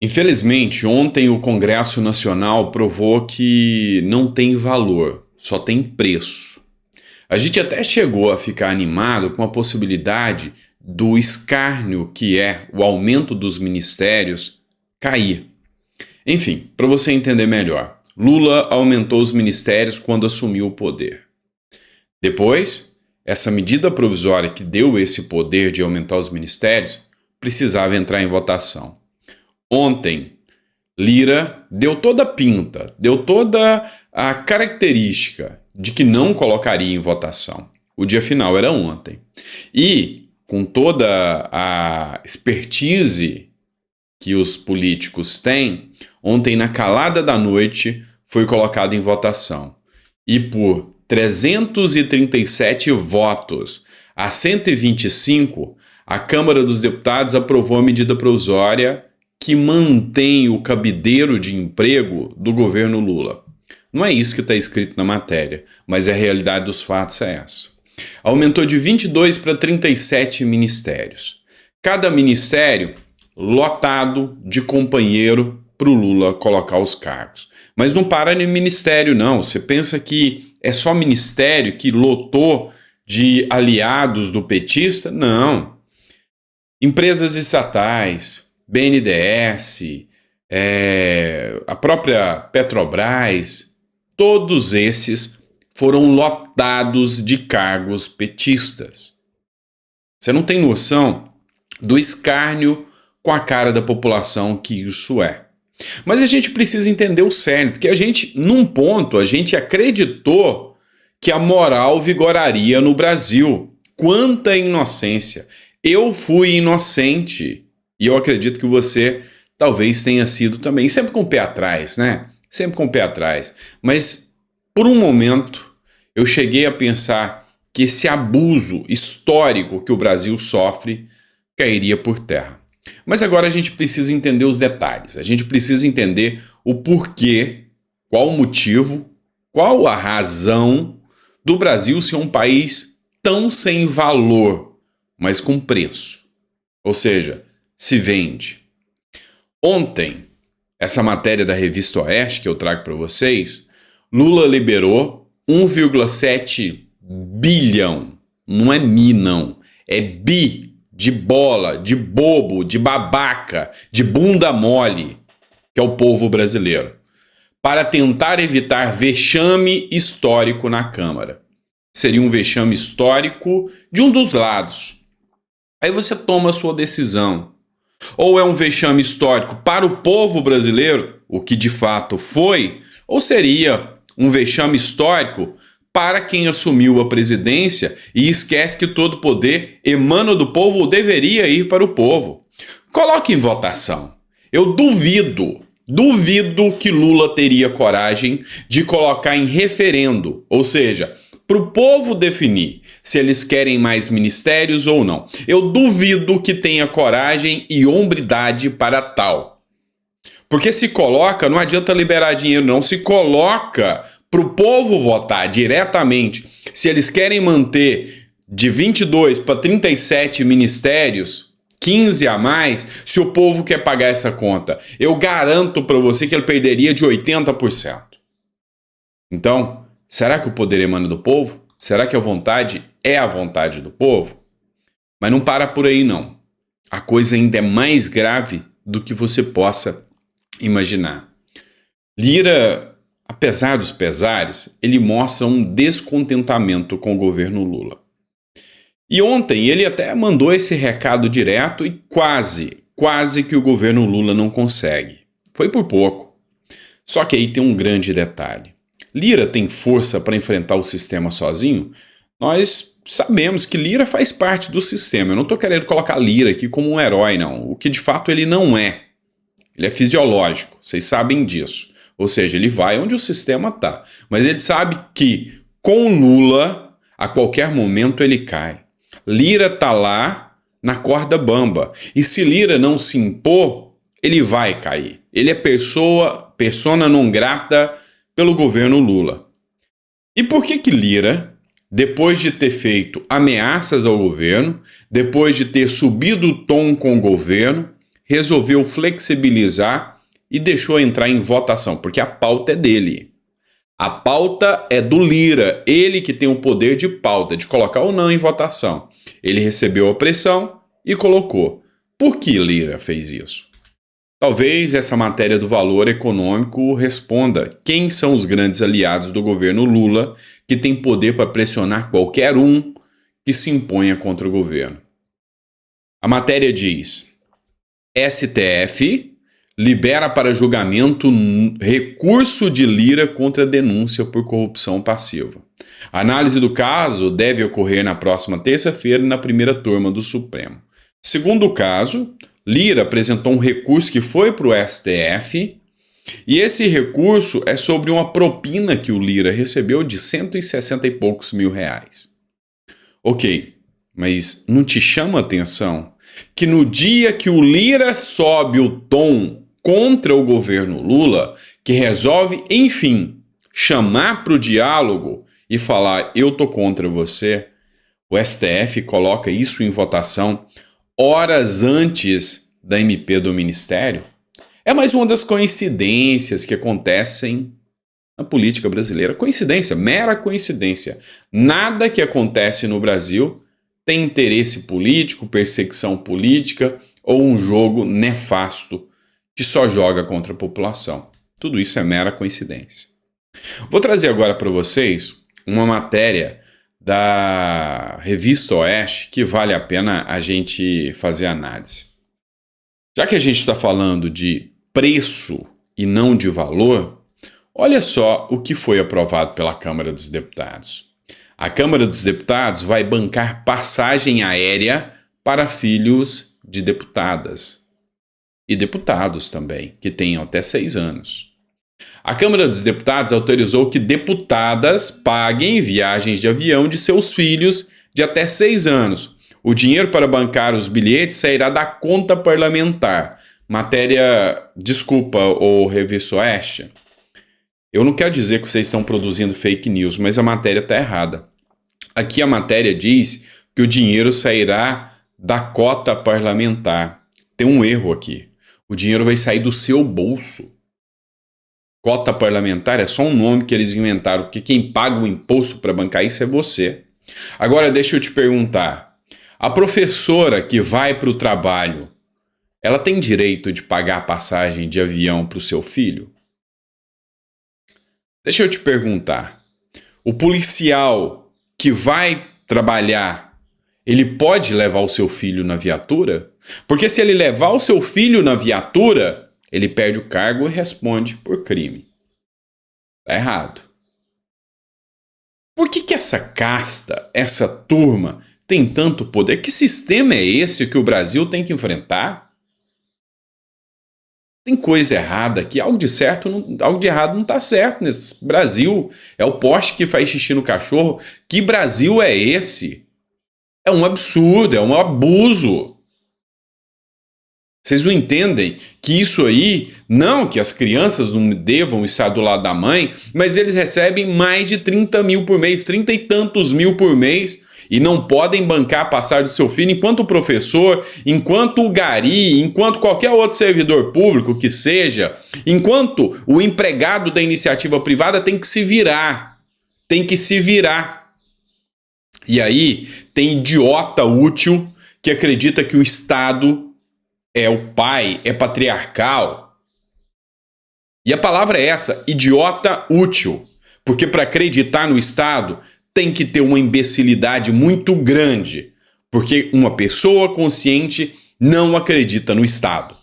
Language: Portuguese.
Infelizmente, ontem o Congresso Nacional provou que não tem valor, só tem preço. A gente até chegou a ficar animado com a possibilidade do escárnio que é o aumento dos ministérios cair. Enfim, para você entender melhor, Lula aumentou os ministérios quando assumiu o poder. Depois, essa medida provisória que deu esse poder de aumentar os ministérios precisava entrar em votação. Ontem, Lira deu toda a pinta, deu toda a característica de que não colocaria em votação. O dia final era ontem. E, com toda a expertise que os políticos têm, ontem, na calada da noite, foi colocado em votação. E por 337 votos a 125, a Câmara dos Deputados aprovou a medida provisória que mantém o cabideiro de emprego do governo Lula. Não é isso que está escrito na matéria, mas a realidade dos fatos é essa. Aumentou de 22 para 37 ministérios. Cada ministério lotado de companheiro para o Lula colocar os cargos. Mas não para no ministério, não. Você pensa que é só ministério que lotou de aliados do petista? Não. Empresas estatais, BNDES, a própria Petrobras, todos esses foram lotados de cargos petistas. Você não tem noção do escárnio com a cara da população que isso é. Mas a gente precisa entender o cerne, porque num ponto, a gente acreditou que a moral vigoraria no Brasil. Quanta inocência! Eu fui inocente. E eu acredito que você talvez tenha sido também. Sempre com o pé atrás, né? Sempre com o pé atrás. Mas, por um momento, eu cheguei a pensar que esse abuso histórico que o Brasil sofre cairia por terra. Mas agora a gente precisa entender os detalhes. A gente precisa entender o porquê, qual o motivo, qual a razão do Brasil ser um país tão sem valor, mas com preço. Ou seja, se vende. Ontem, essa matéria da Revista Oeste que eu trago para vocês, Lula liberou 1,7 bilhão. Não é mi, não. É bi, de bola, de bobo, de babaca, de bunda mole, que é o povo brasileiro, para tentar evitar vexame histórico na Câmara. Seria um vexame histórico de um dos lados. Aí você toma a sua decisão. Ou é um vexame histórico para o povo brasileiro, o que de fato foi, ou seria um vexame histórico para quem assumiu a presidência e esquece que todo poder emana do povo ou deveria ir para o povo. Coloque em votação. Eu duvido que Lula teria coragem de colocar em referendo, ou seja, para o povo definir se eles querem mais ministérios ou não. Eu duvido que tenha coragem e hombridade para tal. Porque se coloca, não adianta liberar dinheiro não, se coloca para o povo votar diretamente se eles querem manter de 22 para 37 ministérios, 15 a mais, se o povo quer pagar essa conta. Eu garanto para você que ele perderia de 80%. Então, será que o poder emana do povo? Será que a vontade é a vontade do povo? Mas não para por aí, não. A coisa ainda é mais grave do que você possa imaginar. Lira, apesar dos pesares, ele mostra um descontentamento com o governo Lula. E ontem ele até mandou esse recado direto e quase que o governo Lula não consegue. Foi por pouco. Só que aí tem um grande detalhe. Lira tem força para enfrentar o sistema sozinho? Nós sabemos que Lira faz parte do sistema. Eu não estou querendo colocar Lira aqui como um herói, não. O que de fato ele não é. Ele é fisiológico, vocês sabem disso. Ou seja, ele vai onde o sistema está. Mas ele sabe que com Lula, a qualquer momento ele cai. Lira está lá na corda bamba. E se Lira não se impor, ele vai cair. Ele é persona non grata pelo governo Lula. E por que Lira, depois de ter feito ameaças ao governo, depois de ter subido o tom com o governo, resolveu flexibilizar e deixou entrar em votação, porque a pauta é dele. A pauta é do Lira, ele que tem o poder de pauta, de colocar ou não em votação. Ele recebeu a pressão e colocou. Por que Lira fez isso? Talvez essa matéria do valor econômico responda quem são os grandes aliados do governo Lula que tem poder para pressionar qualquer um que se imponha contra o governo. A matéria diz: STF libera para julgamento recurso de Lira contra denúncia por corrupção passiva. A análise do caso deve ocorrer na próxima terça-feira na primeira turma do Supremo. Segundo o caso, Lira apresentou um recurso que foi para o STF e esse recurso é sobre uma propina que o Lira recebeu de 160 e poucos mil reais. Ok, mas não te chama a atenção que no dia que o Lira sobe o tom contra o governo Lula, que resolve, enfim, chamar para o diálogo e falar eu tô contra você, o STF coloca isso em votação horas antes da MP do Ministério? É mais uma das coincidências que acontecem na política brasileira. Coincidência, mera coincidência. Nada que acontece no Brasil tem interesse político, perseguição política ou um jogo nefasto que só joga contra a população. Tudo isso é mera coincidência. Vou trazer agora para vocês uma matéria da Revista Oeste que vale a pena a gente fazer análise. Já que a gente está falando de preço e não de valor, olha só o que foi aprovado pela Câmara dos Deputados. A Câmara dos Deputados vai bancar passagem aérea para filhos de deputadas e deputados também, que tenham até 6 anos. A Câmara dos Deputados autorizou que deputadas paguem viagens de avião de seus filhos de até 6 anos. O dinheiro para bancar os bilhetes sairá da conta parlamentar. Matéria, desculpa, ô Revista Oeste. Eu não quero dizer que vocês estão produzindo fake news, mas a matéria está errada. Aqui a matéria diz que o dinheiro sairá da cota parlamentar. Tem um erro aqui. O dinheiro vai sair do seu bolso. Cota parlamentar é só um nome que eles inventaram, porque quem paga o imposto para bancar isso é você. Agora deixa eu te perguntar. A professora que vai para o trabalho, ela tem direito de pagar a passagem de avião para o seu filho? Deixa eu te perguntar. O policial que vai trabalhar, ele pode levar o seu filho na viatura? Porque se ele levar o seu filho na viatura, ele perde o cargo e responde por crime. Tá errado. Por que essa casta, essa turma, tem tanto poder? Que sistema é esse que o Brasil tem que enfrentar? Tem coisa errada aqui, algo de errado não está certo nesse Brasil. É o poste que faz xixi no cachorro. Que Brasil é esse? É um absurdo, é um abuso. Vocês não entendem que isso aí, não que as crianças não devam estar do lado da mãe, mas eles recebem mais de 30 mil por mês, 30 e tantos mil por mês, e não podem bancar a passagem do seu filho, enquanto o professor, enquanto o gari, enquanto qualquer outro servidor público que seja, enquanto o empregado da iniciativa privada tem que se virar. Tem que se virar. E aí tem idiota útil que acredita que o Estado é o pai, é patriarcal. E a palavra é essa, idiota útil. Porque para acreditar no Estado tem que ter uma imbecilidade muito grande. Porque uma pessoa consciente não acredita no Estado.